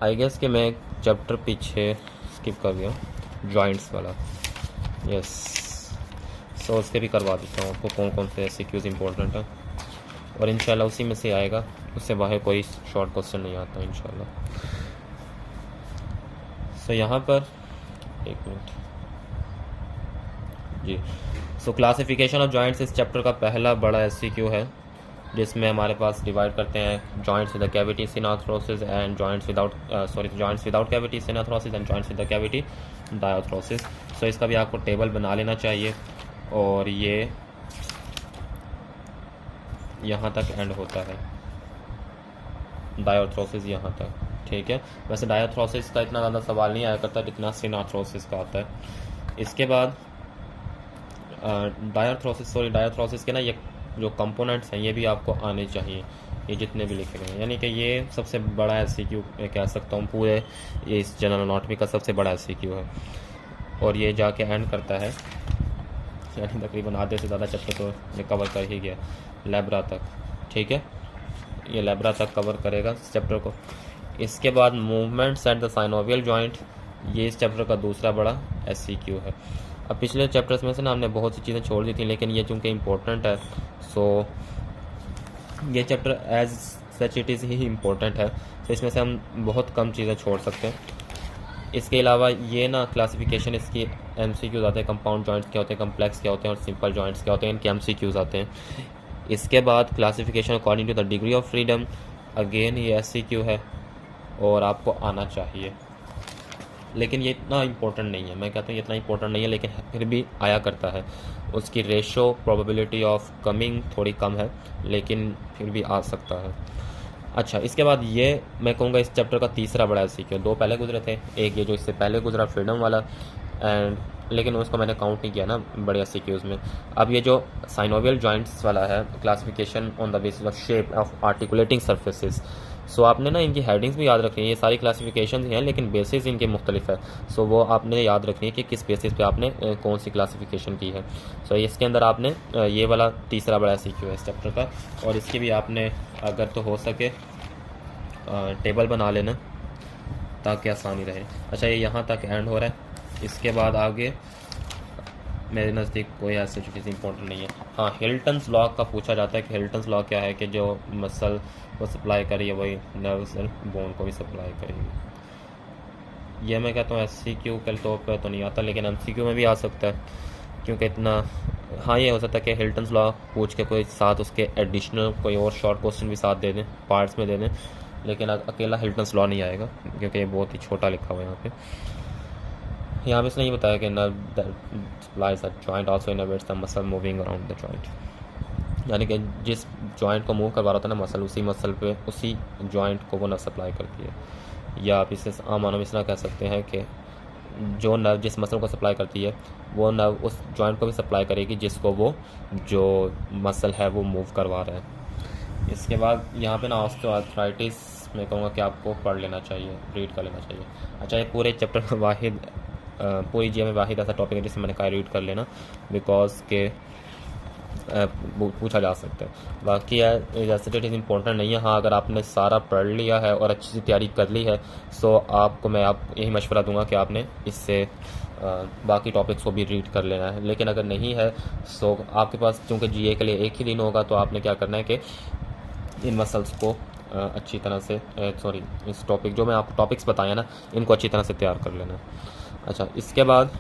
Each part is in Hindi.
आई गेस कि मैं चैप्टर पीछे स्किप कर गया, जॉइंट्स वाला। यस, सो उसके भी करवा देता हूँ आपको कौन कौन से एमसीक्यूज इंपॉर्टेंट है, और इंशाल्लाह उसी में से आएगा, उससे बाहर कोई शॉर्ट क्वेश्चन नहीं आता इंशाल्लाह। सो यहाँ पर एक मिनट जी। सो क्लासिफिकेशन ऑफ जॉइंट्स इस चैप्टर का पहला बड़ा एमसीक्यू है, जिसमें हमारे पास डिवाइड करते हैं joints with cavity synarthrosis and joints without cavity synarthrosis and joints with cavity diarthrosis. So इसका भी आपको टेबल बना लेना चाहिए, और ये यहाँ तक एंड होता है, डायाथ्रोसिस यहाँ तक, ठीक है। वैसे डायाथ्रोसिस का इतना ज़्यादा सवाल नहीं आया करता जितना सिनाथ्रोसिस का आता है। इसके बाद डायाथ्रोसिस के ना ये जो कंपोनेंट्स हैं ये भी आपको आने चाहिए, ये जितने भी लिखे गए हैं, यानी कि ये सबसे बड़ा एमसीक्यू मैं कह सकता हूँ, पूरे इस जनरल एनाटॉमी का सबसे बड़ा एमसीक्यू है। और ये जाके एंड करता है, यानी तकरीबन आधे से ज़्यादा चैप्टर तो मैं कवर कर ही गया, लेब्रा तक, ठीक है। ये लेब्रा तक कवर करेगा इस चैप्टर को। इसके बाद movements at the synovial joint, ये इस चैप्टर का दूसरा बड़ा एमसीक्यू है। अब पिछले चैप्टर्स में से ना हमने बहुत सी चीज़ें छोड़ दी थी, लेकिन ये चूँकि इम्पोर्टेंट है, सो ये chapter as such it is ही इम्पोर्टेंट है, तो इसमें से हम बहुत कम चीज़ें छोड़ सकते हैं। इसके अलावा ये ना क्लासिफिकेशन इसकी एमसीक्यूज आते हैं, कंपाउंड जॉइंट्स क्या होते हैं, कम्प्लेक्स क्या होते हैं, और सिंपल जॉइंट्स क्या होते हैं, इनके एमसीक्यूज आते हैं। इसके बाद classification according to the degree of freedom, again ये एमसीक्यू है और आपको आना चाहिए, लेकिन ये इतना इम्पोर्टेंट नहीं है। मैं कहता हूँ ये इतना इम्पोर्टेंट नहीं है, लेकिन फिर भी आया करता है। उसकी रेशो प्रोबेबिलिटी ऑफ कमिंग थोड़ी कम है, लेकिन फिर भी आ सकता है। अच्छा, इसके बाद ये मैं कहूँगा इस चैप्टर का तीसरा बड़ा एमसीक्यू, दो पहले गुजरे थे, एक ये जो इससे पहले गुजरा फ्रीडम वाला, एंड लेकिन उसको मैंने काउंट नहीं किया ना बड़े एमसीक्यूज़ में। अब ये जो साइनोवियल जॉइंट्स वाला है, classification on the basis of shape of articulating surfaces, so आपने ना इनकी हेडिंग्स भी याद रखनी है। ये सारी क्लासिफिकेशन हैं, लेकिन बेसिस इनके मुख्तलिफ है, सो वो आपने याद रखनी है कि किस बेसिस पे आपने कौन सी क्लासिफिकेशन की है। सो इसके अंदर आपने ये वाला तीसरा बड़ा एमसीक्यू है इस चैप्टर का, और इसकी भी आपने अगर तो हो सके टेबल बना लेना ताकि आसानी रहे। अच्छा, ये यहाँ तक एंड हो रहा है। इसके बाद आगे मेरे नज़दीक कोई ऐसी चीज़ इंपॉर्टेंट नहीं है। हाँ, हिल्टन्स लॉ का पूछा जाता है कि हिल्टन्स लॉ क्या है, कि जो मसल को सप्लाई करी है वही नर्व्स और बोन को भी सप्लाई करेगी। ये मैं कहता हूँ एमसीक्यू के तौर पर तो नहीं आता, लेकिन एमसीक्यू में भी आ सकता है, क्योंकि इतना हाँ ये हो सकता है कि हिल्टन्स लॉ पूछ के कोई साथ उसके एडिशनल कोई और शॉर्ट क्वेश्चन भी साथ दे दें, पार्ट्स में दे दें, लेकिन अकेला हिल्टन्स लॉ नहीं आएगा, क्योंकि ये बहुत ही छोटा लिखा हुआ है यहाँ पे इसने ये बताया कि nerve supplies a joint also innervates the muscle moving around the joint, यानी कि जिस जॉइंट को मूव करवा रहा था ना मसल, उसी मसल पे उसी जॉइंट को वो नर्व सप्लाई करती है। या आप इसे आम मानों में इस तरह कह सकते हैं कि जो नर्व जिस मसल को सप्लाई करती है वो नर्व उस जॉइंट को भी सप्लाई करेगी जिसको वो जो मसल है वो मूव करवा रहा है। इसके बाद यहाँ पे ना ऑस्टियोआर्थराइटिस मैं कहूँगा कि आपको पढ़ लेना चाहिए, रीड कर लेना चाहिए। अच्छा, ये पूरे चैप्टर में वाहिद पूरी जी में वाहिद ऐसा टॉपिक है जिसमें मैंने कहा रीड कर लेना, बिकॉज के पूछा जा सकता है। बाकी जैसे इट इज़ इम्पोर्टेंट नहीं है। हाँ, अगर आपने सारा पढ़ लिया है और अच्छी सी तैयारी कर ली है, सो आपको मैं यही मशवरा दूंगा कि आपने इससे बाकी टॉपिक्स को भी रीड कर लेना है। लेकिन अगर नहीं है, सो आपके पास चूँकि जीए के लिए एक ही दिन होगा, तो आपने क्या करना है कि इन मसल्स को अच्छी तरह से इस टॉपिक जो मैं आपको टॉपिक्स बताया ना, इनको अच्छी तरह से तैयार कर लेना। अच्छा, इसके बाद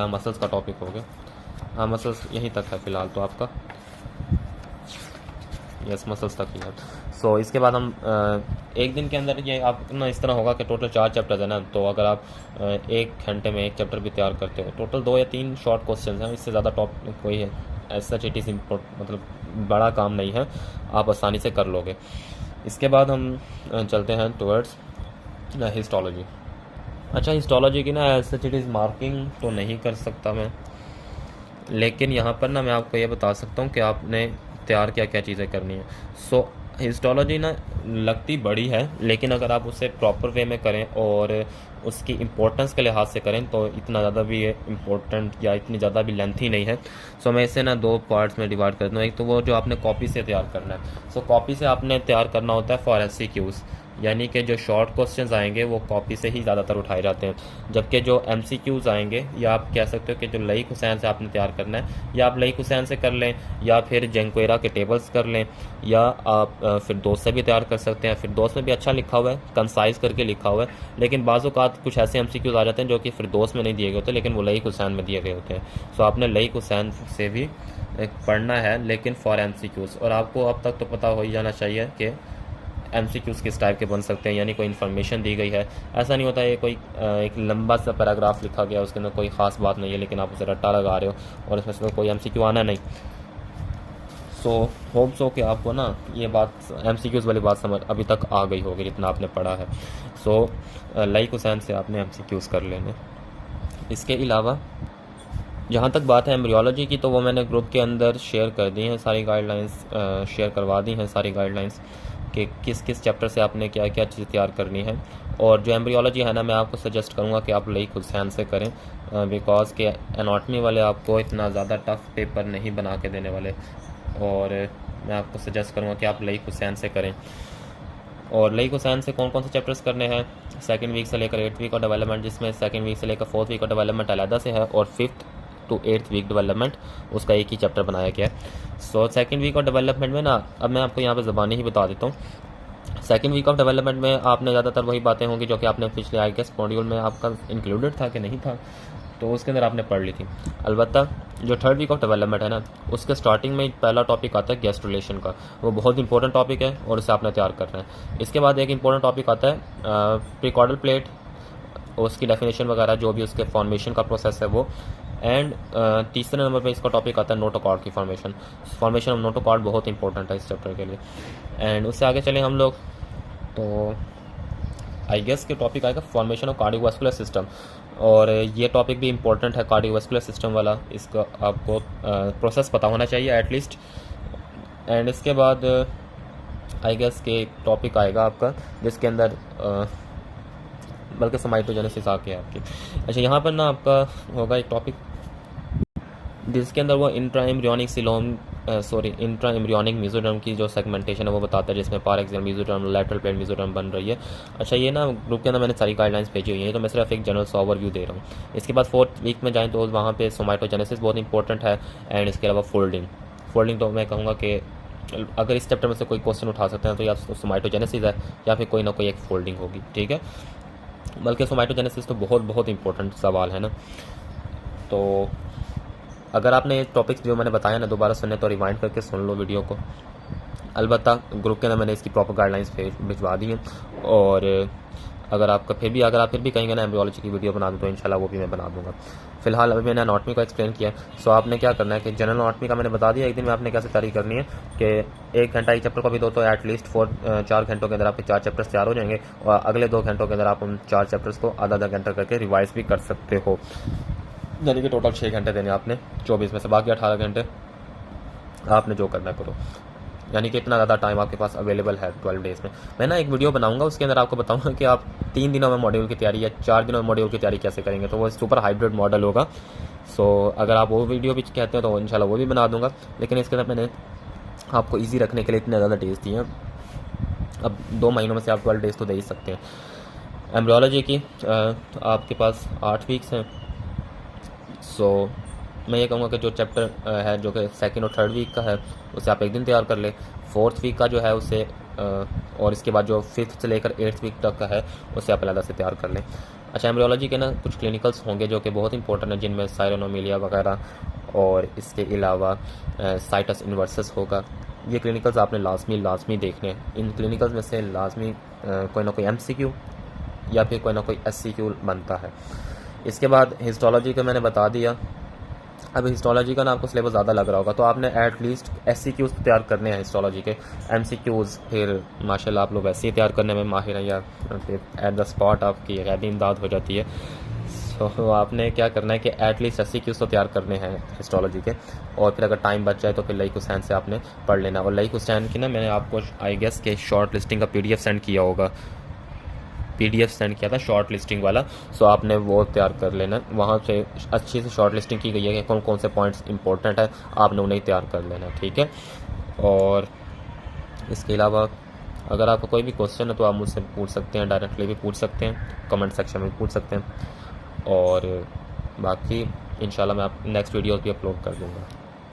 मसल्स का टॉपिक हो गया। हाँ, मसल्स यहीं तक है फ़िलहाल तो आपका, यस मसल्स तक ही है। सो इसके बाद हम एक दिन के अंदर ये आप ना इस तरह होगा कि टोटल 4 चैप्टर्स है ना, तो अगर आप 1 घंटे में 1 चैप्टर भी तैयार करते हो, टोटल 2 या 3 शॉर्ट क्वेश्चन हैं, इससे ज़्यादा टॉपिक कोई है ऐसा इट इज़ मतलब बड़ा काम नहीं है, आप आसानी से कर लोगे। इसके बाद हम चलते हैं टुवर्ड्स हिस्टोलॉजी। अच्छा, हिस्टोलॉजी की ना ऐसा इट इज़ मार्किंग तो नहीं कर सकता मैं, लेकिन यहाँ पर ना मैं आपको ये बता सकता हूँ कि आपने तैयार क्या क्या चीज़ें करनी है। सो हिस्टोलॉजी ना लगती बड़ी है, लेकिन अगर आप उसे प्रॉपर वे में करें और उसकी इम्पोर्टेंस के लिहाज से करें तो इतना ज़्यादा भी इम्पोर्टेंट या इतनी ज़्यादा भी लेंथी नहीं है। सो मैं इसे ना 2 पार्ट्स में डिवाइड कर दूँ। एक तो वो जो आपने कॉपी से तैयार करना है। सो कॉपी से आपने तैयार करना होता है फॉर एमसीक्यूज़, यानी कि जो शॉर्ट क्वेश्चंस आएंगे वो कॉपी से ही ज़्यादातर उठाए जाते हैं, जबकि जो MCQs आएंगे या आप कह सकते हो कि जो लईक हुसैन से आपने तैयार करना है, या आप लईक हुसैन से कर लें या फिर जंक्वेरा के टेबल्स कर लें, या आप फिरदौस से भी तैयार कर सकते हैं। फिरदौस में भी अच्छा लिखा हुआ है, कंसाइज करके लिखा हुआ है, लेकिन बाज़ औक़ात कुछ ऐसे MCQs आ जाते हैं जो कि फिरदौस में नहीं दिए गए होते लेकिन वो लईक हुसैन में दिए गए होते हैं। सो आपने लईक हुसैन से भी पढ़ना है, लेकिन फॉर MCQs। और आपको अब तक तो पता हो ही जाना चाहिए कि MCQs किस टाइप के बन सकते हैं, यानी कोई इन्फॉर्मेशन दी गई है, ऐसा नहीं होता है कोई एक लंबा सा पैराग्राफ लिखा गया उसके अंदर कोई ख़ास बात नहीं है लेकिन आप उसे रट्टा लगा रहे हो और इसमें से कोई MCQ आना नहीं। सो होप सो कि आपको ना ये बात MCQs वाली बात समझ अभी तक आ गई होगी जितना आपने पढ़ा है। सो लईक हुसैन से आपने MCQs कर लेने। इसके अलावा जहाँ तक बात है एम्ब्रियोलॉजी की, तो वो मैंने ग्रुप के अंदर शेयर कर दी हैं सारी गाइडलाइंस, शेयर करवा दी हैं सारी गाइडलाइंस कि किस किस चैप्टर से आपने क्या क्या चीज़ तैयार करनी है। और जो एम्ब्रियोलॉजी है ना, मैं आपको सजेस्ट करूँगा कि आप लईक हुसैन से करें, बिकॉज के एनाटॉमी वाले आपको इतना ज़्यादा टफ पेपर नहीं बना के देने वाले, और मैं आपको सजेस्ट करूँगा कि आप लईक हुसैन से करें। और लईक हुसैन से कौन कौन से चैप्टर्स करने हैं, 2nd वीक से लेकर 8th वीक और डेवलपमेंट, जिसमें 2nd वीक से लेकर 4th वीक और डेवलपमेंट अलहदा से है, और 5th to 8th week development उसका एक ही चैप्टर बनाया गया है। सो 2nd वीक और डेवलपमेंट में ना, अब मैं आपको यहाँ पे ज़बानी ही बता देता हूँ। 2nd वीक ऑफ डेवलपमेंट में आपने ज़्यादातर वही बातें होंगी जो कि आपने पिछले आई गेस मॉड्यूल में आपका इंक्लूडेड था कि नहीं था, तो उसके अंदर आपने पढ़ ली थी। अलबत्ता जो 3rd वीक ऑफ डेवलपमेंट है ना, उसके स्टार्टिंग में पहला टॉपिक आता है गेस्ट रिलेशन का, वो बहुत इंपॉर्टेंट टॉपिक है और उसे आपने तैयार करना है। इसके बाद एक इंपॉर्टेंट टॉपिक आता है प्रीकॉर्डल प्लेट, उसकी डेफिनेशन वगैरह जो भी उसके फॉर्मेशन का प्रोसेस है वो। एंड तीसरे नंबर पे इसका टॉपिक आता है नोटोकॉर्ड की फॉर्मेशन ऑफ नोटोकॉर्ड, बहुत इंपॉर्टेंट है इस चैप्टर के लिए। एंड उससे आगे चले हम लोग, तो आई गेस के टॉपिक आएगा फॉर्मेशन ऑफ कार्डियोवास्कुलर सिस्टम, और ये टॉपिक भी इंपॉर्टेंट है कार्डियोवास्कुलर सिस्टम वाला, इसका आपको प्रोसेस पता होना चाहिए एटलीस्ट। एंड इसके बाद आई गेस के टॉपिक आएगा आपका जिसके अंदर बल्कि सोमाइटोजेनेसिस आके आपकी। अच्छा, यहाँ पर ना आपका होगा एक टॉपिक जिसके अंदर वो इंट्रा एम्ब्रियोनिक मेसोडर्म की जो सेगमेंटेशन है वो बताता है, जिसमें paraxial mesoderm, lateral plate mesoderm बन रही है। अच्छा, ये ना ग्रुप के अंदर मैंने सारी गाइडलाइंस भेजी हुई हैं, तो मैं सिर्फ एक जनरल ओवरव्यू दे रहा हूँ। इसके बाद 4th वीक में जाएँ तो वहाँ पे सोमाइटोजेनेसिस बहुत इंपॉर्टेंट है। एंड इसके अलावा फोल्डिंग तो मैं कहूँगा कि अगर इस चैप्टर में से कोई क्वेश्चन उठा सकते हैं तो या तो सोमाइटोजेनेसिस है या फिर कोई ना कोई एक फोल्डिंग होगी, ठीक है। बल्कि सोमाइटोजेनेसिस तो बहुत बहुत इंपॉर्टेंट सवाल है ना। तो अगर आपने ये टॉपिक्स जो मैंने बताया ना दोबारा सुनने तो रिवाइंड करके सुन लो वीडियो को। अलबत्ता ग्रुप के अंदर मैंने इसकी प्रॉपर गाइडलाइंस भिजवा दी हैं, और अगर आप फिर भी कहेंगे ना एम्ब्रियोलॉजी की वीडियो बना दूँ तो इंशाल्लाह वो भी मैं बना दूँगा। फिलहाल अभी मैंने एनाटॉमी को एक्सप्लेन किया। सो आपने क्या करना है कि जनरल एनाटॉमी का मैंने बता दिया, एक दिन में आपने कैसे तैयारी करनी है कि 1 घंटा एक चैप्टर को भी दो तो एटलीस्ट 4 घंटों के अंदर आपके 4 चैप्टर्स तैयार हो जाएंगे, और अगले 2 घंटों के अंदर आप उन 4 चैप्टर्स को आधा घंटा करके रिवाइज भी कर सकते हो, यानी कि टोटल 6 घंटे देने आपने 24 में से, बाकी 18 घंटे आपने जो करना करो, यानी कि इतना ज़्यादा टाइम आपके पास अवेलेबल है 12 डेज़ में। मैं ना एक वीडियो बनाऊंगा उसके अंदर आपको बताऊंगा कि आप 3 दिनों में मॉड्यूल की तैयारी या 4 दिनों में मॉड्यूल की तैयारी कैसे करेंगे, तो वो सुपर हाइब्रिड मॉडल होगा। सो अगर आप वो वीडियो भी कहते हैं तो इंशाल्लाह वो भी बना दूंगा, लेकिन इसके अंदर मैंने आपको ईजी रखने के लिए इतने ज़्यादा डेज़ दिए हैं। अब 2 महीनों में से आप 12 डेज़ तो दे ही सकते हैं। एम्ब्रियोलॉजी की तो आपके पास 8 वीक्स हैं। सो मैं ये कहूँगा कि जो चैप्टर है जो कि 2nd और 3rd वीक का है उसे आप एक दिन तैयार कर ले। 4th वीक का जो है उसे और इसके बाद जो 5th से लेकर 8th वीक तक का है उसे आप अलग से तैयार कर लें। अच्छा, एम्ब्रियोलॉजी के ना कुछ क्लिनिकल्स होंगे जो कि बहुत इंपॉर्टेंट है, जिनमें साइरोनोमिलिया वगैरह और इसके अलावा साइटस इन्वर्सस होगा। ये क्लिनिकल्स आपने लाजमी देखने हैं। इन क्लिनिकल्स में से लाजमी कोई ना कोई MCQ या फिर कोई ना कोई SCQ बनता है। इसके बाद हिस्टोलॉजी का मैंने बता दिया। अब हिस्टोलॉजी का ना आपको सिलेबस ज़्यादा लग रहा होगा, तो आपने एटलीस्ट SCQs तैयार करने हैं हिस्टोलॉजी के। MCQs फिर माशाल्लाह आप लोग वैसे ही तैयार करने में माहिर हैं, या फिर एट द स्पॉट आपकी गैबी इमदाद हो जाती है। सो आपने क्या करना है कि एटलीस्ट SCQs तो तैयार करने हैं हिस्टोलॉजी के, और फिर अगर टाइम बच जाए तो फिर लईक हुसैन से आपने पढ़ लेना। और लईक हुसैन की ना मैंने आपको आई गेस के शॉर्ट लिस्टिंग का PDF सेंड किया होगा, PDF सेंड किया था शॉर्ट लिस्टिंग वाला। सो आपने वो तैयार कर लेना, वहाँ से अच्छी से शॉर्ट लिस्टिंग की गई है कि कौन कौन से पॉइंट्स इंपॉर्टेंट है, आपने उन्हें तैयार कर लेना, ठीक है। और इसके अलावा अगर आपको कोई भी क्वेश्चन है तो आप मुझसे पूछ सकते हैं, डायरेक्टली भी पूछ सकते हैं, कमेंट सेक्शन में भी पूछ सकते हैं। और बाकी इंशाल्लाह मैं आप नेक्स्ट वीडियो भी अपलोड कर दूँगा।